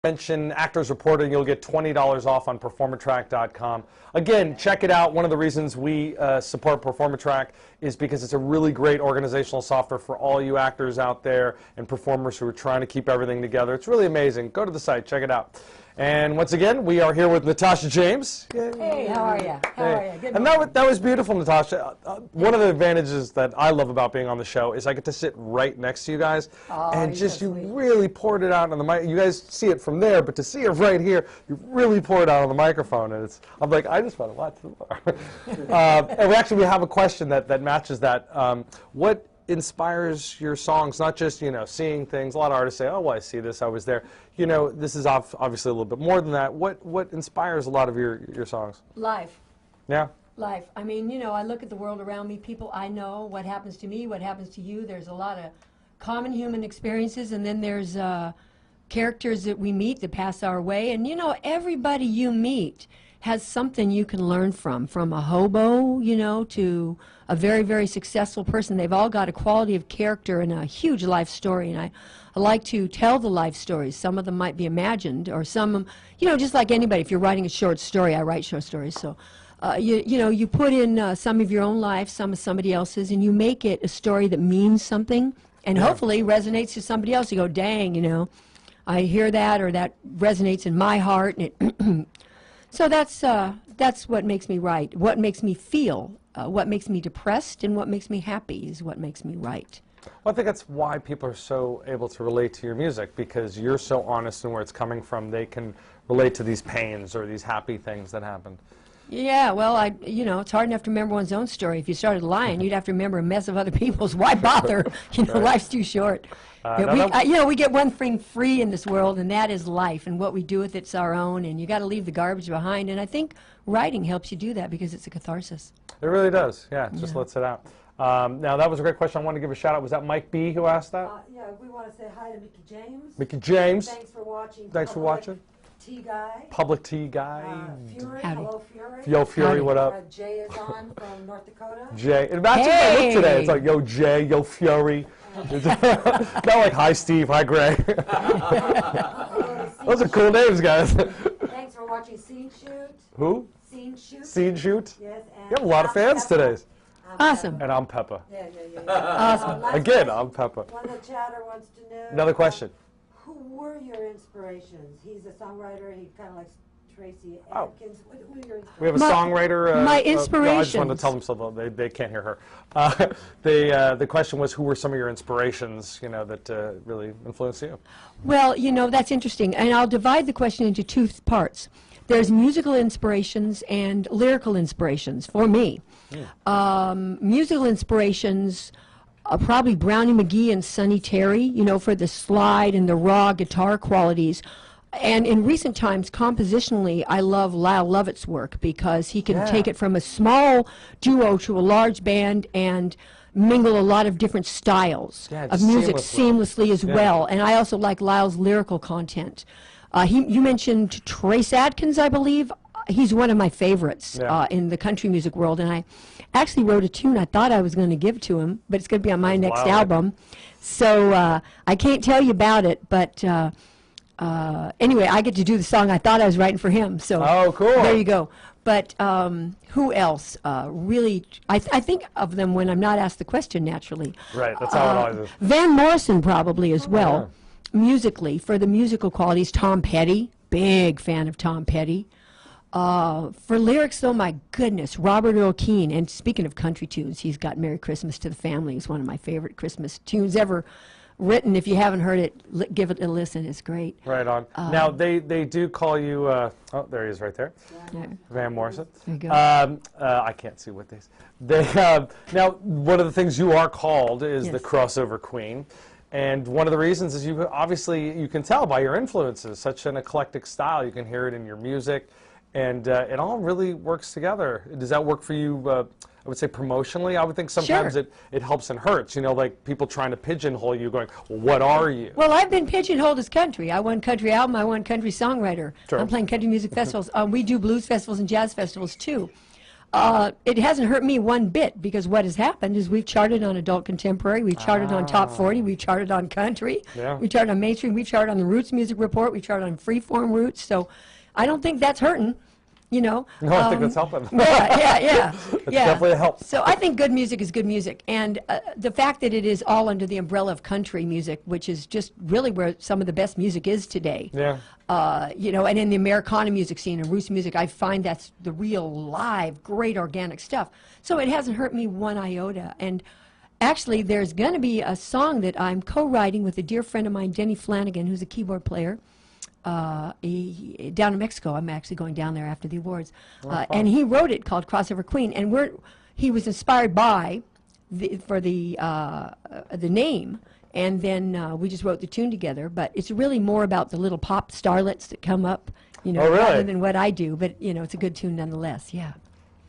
mention Actors Reporter, you'll get $20 off on performatrack.com. Again, check it out. One of the reasons we support Performatrack is because it's a really great organizational software for all you actors out there and performers who are trying to keep everything together. It's really amazing. Go to the site, check it out. And once again, we are here with Natasha James. Hey, how are you? How are you? Good and that was beautiful, Natasha. One of the advantages that I love about being on the show is I get to sit right next to you guys, and just you really poured it out on the mic. You guys see it from there, but to see it right here, you really poured it out on the microphone, and I'm like, I just want to watch more. And we have a question that matches that. What inspires your songs? Not just seeing things. A lot of artists say, "Oh, well, I see this. I was there." This is obviously a little bit more than that. What inspires a lot of your songs? Life. Yeah. Life. I mean, I look at the world around me, people I know, what happens to me, what happens to you. There's a lot of common human experiences, and then there's characters that we meet that pass our way. And everybody you meet has something you can learn from a hobo, to a very, very successful person. They've all got a quality of character and a huge life story, and I like to tell the life stories. Some of them might be imagined, or some, just like anybody. If you're writing a short story, I write short stories, so you put in some of your own life, some of somebody else's, and you make it a story that means something, and hopefully resonates to somebody else. You go, dang, I hear that, or that resonates in my heart, and it so that's what makes me write. What makes me feel, what makes me depressed, and what makes me happy is what makes me write. Well, I think that's why people are so able to relate to your music, because you're so honest in where it's coming from. They can relate to these pains or these happy things that happened. Yeah, well, it's hard enough to remember one's own story. If you started lying, you'd have to remember a mess of other people's. Why bother? Life's too short. We get one thing free in this world, and that is life, and what we do with it's our own, and you got to leave the garbage behind. And I think writing helps you do that because it's a catharsis. It really does. Yeah, it just lets it out. Now, that was a great question. I want to give a shout out. Was that Mike B. who asked that? Yeah, we want to say hi to Mickey James. Mickey James. Thanks for watching. Thanks for watching. Tea Guy. Public Tea Guy. Fury. Howdy. Hello, Fury. Yo, Fury, what up? Jay is on from North Dakota. Jay. It matches my look today. It's like, yo, Jay, yo, Fury. Not like, hi, Steve, hi, Greg. Those are cool names, guys. Thanks for watching Scene Shoot. Who? Scene Shoot. Scene Shoot? Yes. And You have a lot of fans today. Awesome. And I'm Peppa. Yeah. Awesome. Again, I'm Peppa. One of the chatter wants to know. Another question. Who were your inspirations? He's a songwriter. He kind of likes Tracy Oh. Atkins. Who are your We have a songwriter. My I just inspirations. wanted to tell them so they can't hear her. The question was, who were some of your inspirations, that really influenced you? Well, that's interesting, and I'll divide the question into two parts. There's musical inspirations and lyrical inspirations for me. Musical inspirations are probably Brownie McGee and Sonny Terry, for the slide and the raw guitar qualities. And in recent times, compositionally, I love Lyle Lovett's work because he can take it from a small duo to a large band and mingle a lot of different styles of music seamlessly as well. And I also like Lyle's lyrical content. You mentioned Trace Adkins, I believe. He's one of my favorites in the country music world, and I actually wrote a tune I thought I was going to give to him, but it's going to be on my next album. So I can't tell you about it, but anyway, I get to do the song I thought I was writing for him. So cool. There you go. But who else? Really, I think of them when I'm not asked the question naturally. Right, that's how it always is. Van Morrison probably as well. Musically, for the musical qualities, Tom Petty, big fan of Tom Petty. For lyrics, though, my goodness, Robert Earl Keen. And speaking of country tunes, he's got Merry Christmas to the Family. It's one of my favorite Christmas tunes ever written. If you haven't heard it, give it a listen. It's great. Right on. Now, they do call you, oh, there he is right there, Van Morrison. There you go. I can't see what these. Now, one of the things you are called is the crossover queen. And one of the reasons is you can tell by your influences, such an eclectic style. You can hear it in your music, and it all really works together. Does that work for you, I would say, promotionally? I would think sometimes it helps and hurts, like people trying to pigeonhole you, going, well, what are you? Well, I've been pigeonholed as country. I won country album, I won country songwriter. Sure. I'm playing country music festivals. We do blues festivals and jazz festivals, too. It hasn't hurt me one bit, because what has happened is we've charted on adult contemporary, we've charted on top 40, we've charted on country, we charted on mainstream, we charted on the Roots Music Report, we charted on freeform roots. So I don't think that's hurting. You know, no, I think that's helping. yeah. It's definitely a help. So I think good music is good music, and the fact that it is all under the umbrella of country music, which is just really where some of the best music is today. Yeah. You know, and in the Americana music scene and roots music, I find that's the real live, great organic stuff. So it hasn't hurt me one iota. And actually, there's going to be a song that I'm co-writing with a dear friend of mine, Denny Flanagan, who's a keyboard player. Down in Mexico. I'm actually going down there after the awards. And he wrote it called Crossover Queen, and he was inspired by the name, and then we just wrote the tune together. But it's really more about the little pop starlets that come up, you know, rather than what I do. But you know, it's a good tune nonetheless. Yeah.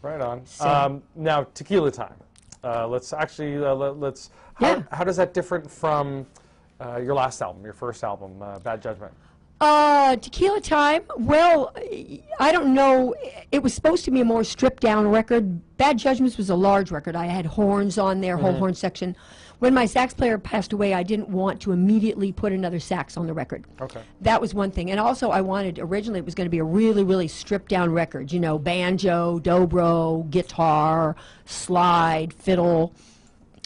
Right on. So, now, Tequila Time. Let's actually let's. How does that different from your last album, your first album, Bad Judgment? Tequila Time, well, I don't know. It was supposed to be a more stripped-down record. Bad Judgments was a large record. I had horns on there, whole horn section. When my sax player passed away, I didn't want to immediately put another sax on the record. Okay. That was one thing. And also, I wanted, originally, it was going to be a really, really stripped-down record. You know, banjo, dobro, guitar, slide, fiddle.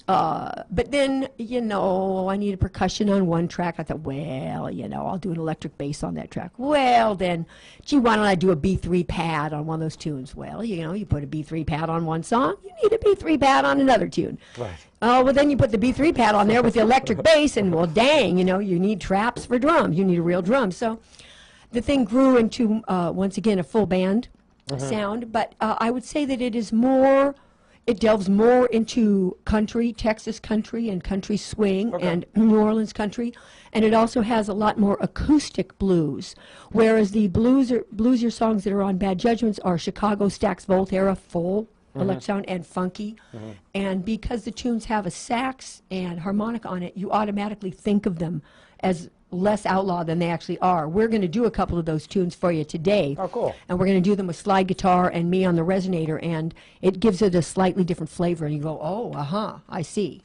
But then, you know, I needed percussion on one track. I thought, well, you know, I'll do an electric bass on that track. Well, then, gee, why don't I do a B3 pad on one of those tunes? Well, you know, you put a B3 pad on one song, you need a B3 pad on another tune. Right. Oh, well, then you put the B3 pad on there with the electric bass, and, well, dang, you know, you need traps for drums. You need a real drum. So the thing grew into, once again, a full band sound. But I would say that it is more... It delves more into country, Texas country, and country swing, and New Orleans country, and it also has a lot more acoustic blues, whereas the bluesier songs that are on Bad Judgments are Chicago Stax Volt era, full electric sound, and funky. And because the tunes have a sax and harmonica on it, you automatically think of them as less outlaw than they actually are. We're going to do a couple of those tunes for you today. Oh, cool. And we're going to do them with slide guitar and me on the resonator, and it gives it a slightly different flavor, and you go, oh, I see.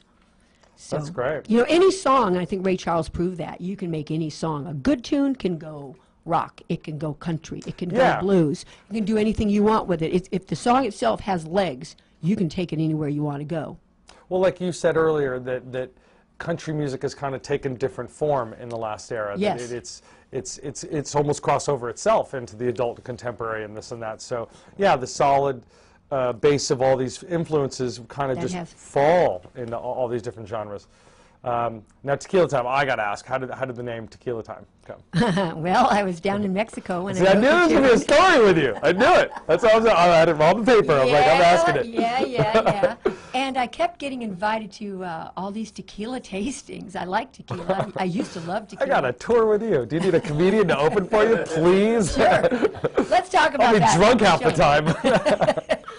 So, that's great. You know, any song, I think Ray Charles proved that. You can make any song. A good tune can go rock. It can go country. It can go blues. You can do anything you want with it. If the song itself has legs, you can take it anywhere you want to go. Well, like you said earlier, that country music has kind of taken different form in the last era. Yes. It's almost crossover itself into the adult contemporary and this and that. So yeah, the solid base of all these influences kind of just fall into all these different genres. Now, Tequila Time, I got to ask, how did the name Tequila Time come? Well, I was down in Mexico when See, I knew there was going to be a story with you. I knew it. That's how I had it on the paper. I was like, I'm asking it. Yeah. And I kept getting invited to all these tequila tastings. I like tequila. I used to love tequila. I got a tour with you. Do you need a comedian to open for you, please? Sure. Let's talk about that. I'll be drunk half the time.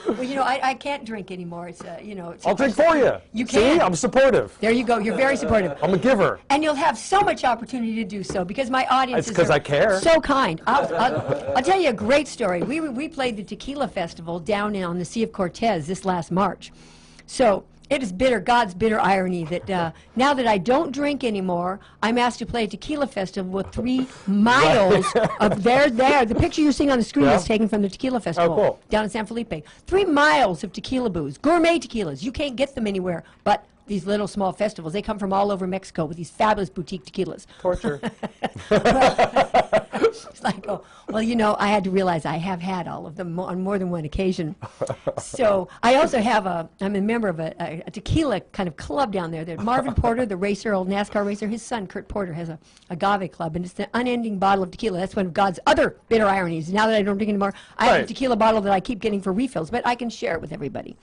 Well, you know, I can't drink anymore. It's you know, it's I'll drink for you. You can. See, I'm supportive. There you go. You're very supportive. I'm a giver. And you'll have so much opportunity to do so because my audience It's because I care. So kind. I'll tell you a great story. We played the Tequila Festival down on the Sea of Cortez this last March. So it is bitter, God's bitter irony that now that I don't drink anymore, I'm asked to play a tequila festival with 3 miles of there. The picture you're seeing on the screen is taken from the tequila festival down in San Felipe. 3 miles of tequila booze, gourmet tequilas. You can't get them anywhere but these little small festivals. They come from all over Mexico with these fabulous boutique tequilas. Torture. It's like, oh, well, you know, I had to realize I have had all of them on more than one occasion. So I also have I'm a member of a tequila kind of club down there. That Marvin Porter, the racer, old NASCAR racer, his son, Kurt Porter, has a agave club, and it's the unending bottle of tequila. That's one of God's other bitter ironies. Now that I don't drink anymore, I have a tequila bottle that I keep getting for refills, but I can share it with everybody.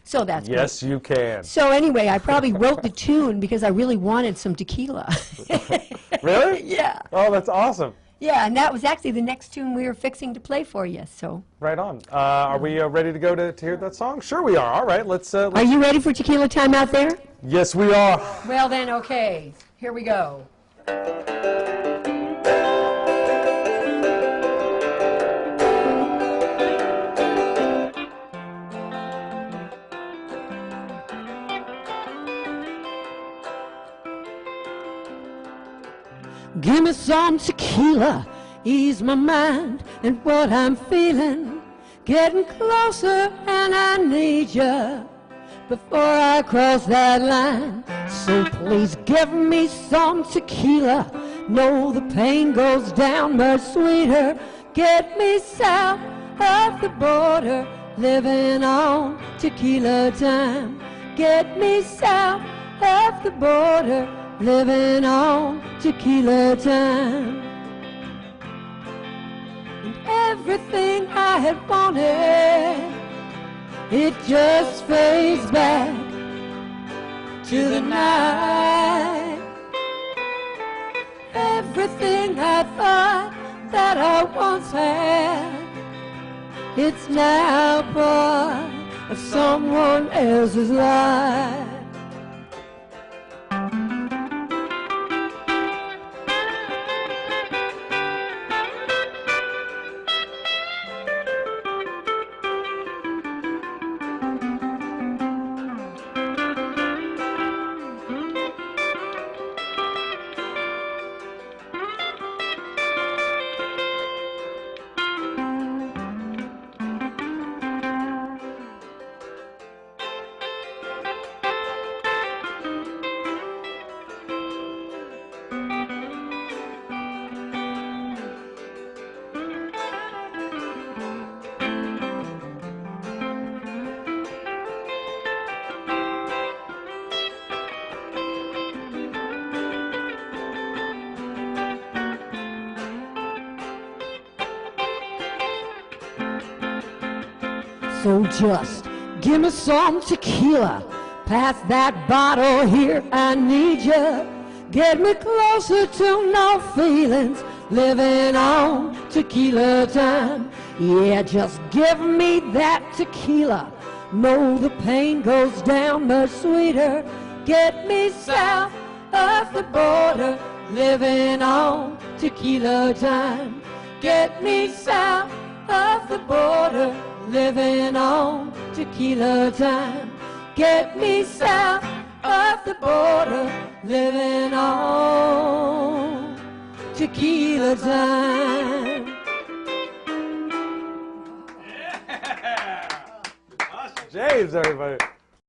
So that's yes, great. You can. So anyway, I probably wrote the tune because I really wanted some tequila. Really? Yeah. Oh, that's awesome. Yeah, and that was actually the next tune we were fixing to play for you. So. Right on. Are we ready to go to hear that song? Sure, we are. All right, let's. Are you ready for Tequila Time out there? Yes, we are. Well then, okay. Here we go. some tequila, ease my mind and what I'm feeling. Getting closer and I need you before I cross that line. So please give me some tequila. Know the pain goes down much sweeter. Get me south of the border, living on tequila time. Get me south of the border, living on tequila time. And everything I had wanted, it just fades back to the night. Everything I thought that I once had, it's now part of someone else's life. So just give me some tequila, pass that bottle here, I need you. Get me closer to no feelings, living on tequila time. Yeah, just give me that tequila. Know the pain goes down much sweeter. Get me south of the border, living on tequila time. Get me south of the border, living on tequila time. Get me south of the border, living on tequila time. Yeah! Natasha James, everybody.